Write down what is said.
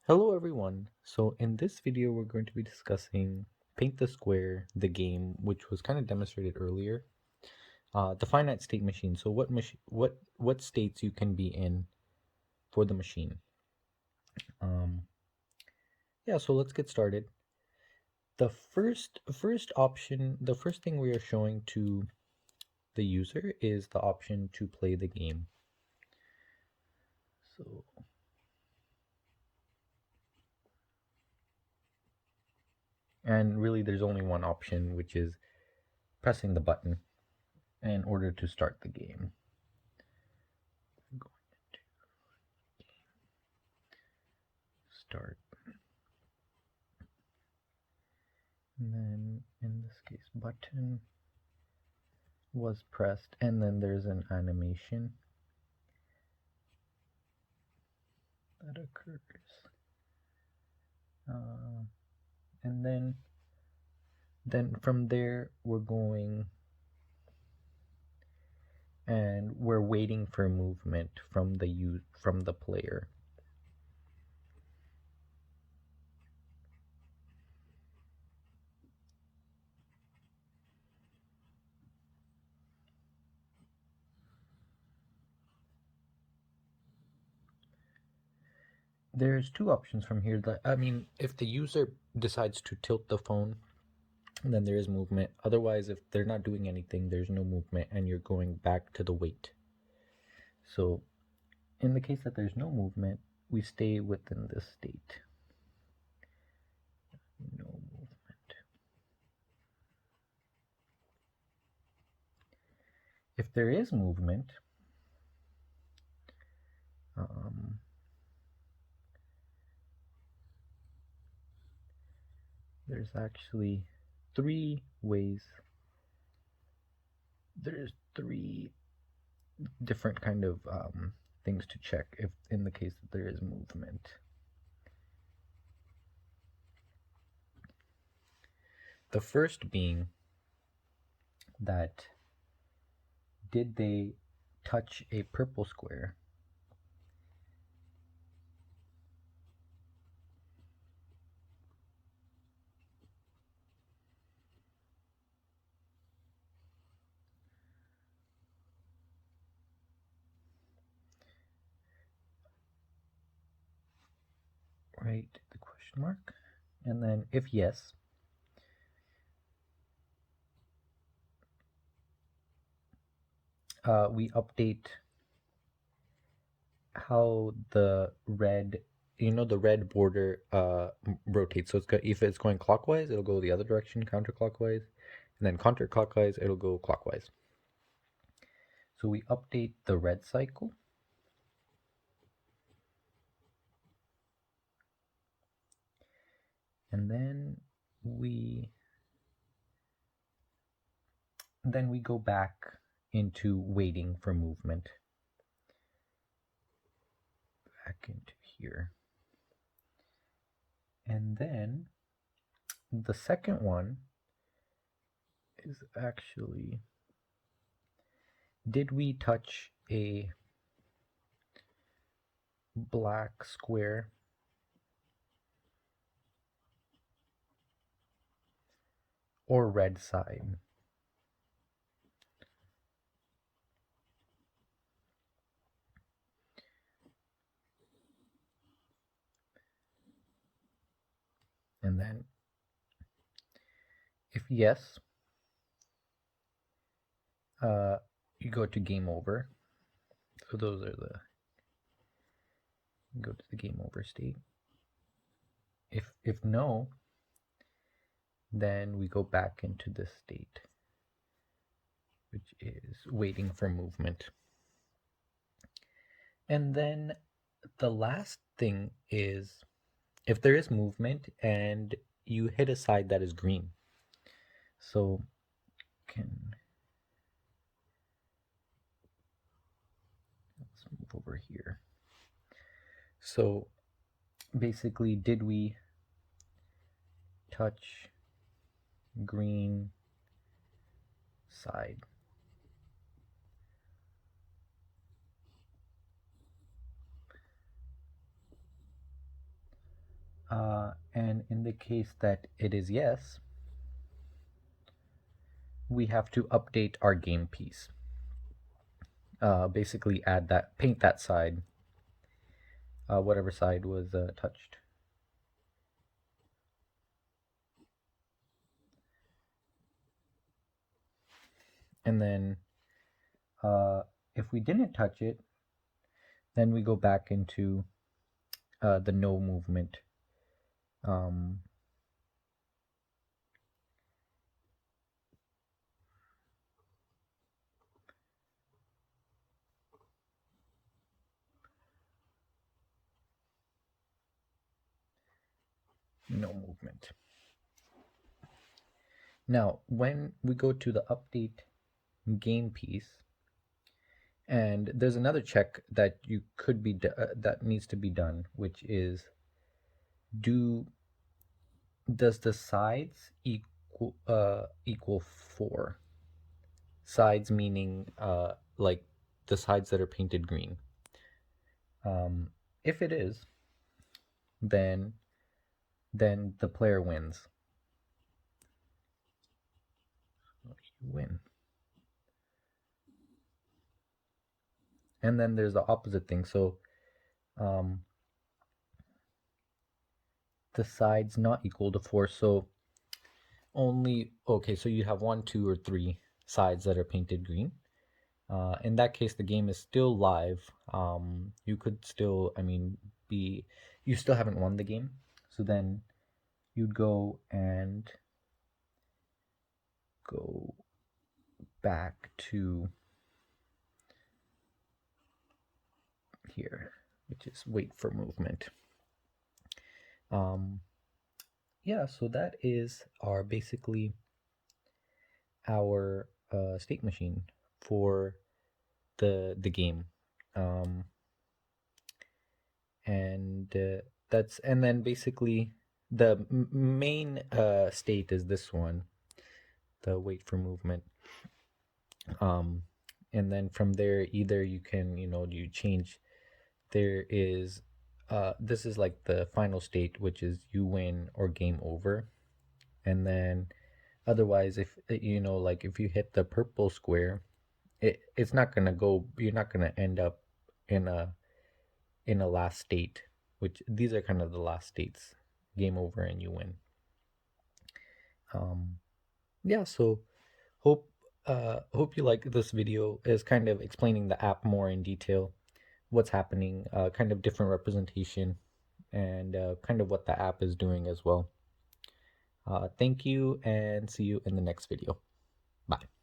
Hello everyone. So in this video we're going to be discussing Paint the Square, the game, which was kind of demonstrated earlier. The finite state machine. So what states you can be in for the machine. Um, yeah, so let's get started. The first option, the first thing we are showing to the user is the option to play the game. So and really there's only one option, which is pressing the button in order to start the game. Start. And then in this case button was pressed, and then there's an animation that occurs, and then from there we're going and we're waiting for movement from the player. There's two options from here. If the user decides to tilt the phone, then there is movement. Otherwise, if they're not doing anything, there's no movement, and you're going back to the wait. So in the case that there's no movement, we stay within this state. No movement. If there is movement, there's actually three ways. There's three different kind of things to check if in the case that there is movement. The first being that did they touch a purple square? Right, the question mark. And then if yes, we update how the red, the red border rotates. So if it's going clockwise, it'll go the other direction, counterclockwise, and then counterclockwise, it'll go clockwise. So we update the red cycle. And then we go back into waiting for movement. Back into here. And then the second one is actually, did we touch a black square or red side? And then if yes, you go to game over. So those are go to the game over state. If no, then we go back into this state, which is waiting for movement. And then the last thing is if there is movement and you hit a side that is green. So let's move over here. So basically, did we touch green side? And in the case that it is yes, we have to update our game piece. Basically add that, paint that side, whatever side was touched. And then if we didn't touch it, then we go back into the no movement. Um, no movement. Now, when we go to the update game piece, and there's another check that you could be that needs to be done, which is does the sides equal 4? Sides meaning like the sides that are painted green. If it is, then the player wins. You win. And then there's the opposite thing. So the sides not equal to 4. So only, okay, so you have 1, 2, or 3 sides that are painted green. In that case, the game is still live. You could still, I mean, you still haven't won the game. So then you'd go back to here, which is wait for movement. Yeah, so that is basically our state machine for the game. And and then basically the main state is this one, the wait for movement. And then from there, either you can, you change. There is this is like the final state, which is you win or game over. And then otherwise, if like if you hit the purple square, it's not gonna go, you're not gonna end up in a last state, which these are kind of the last states, game over and you win. Yeah, so hope you like this video. Is kind of explaining the app more in detail, what's happening, kind of different representation, and kind of what the app is doing as well. Thank you, and see you in the next video. Bye.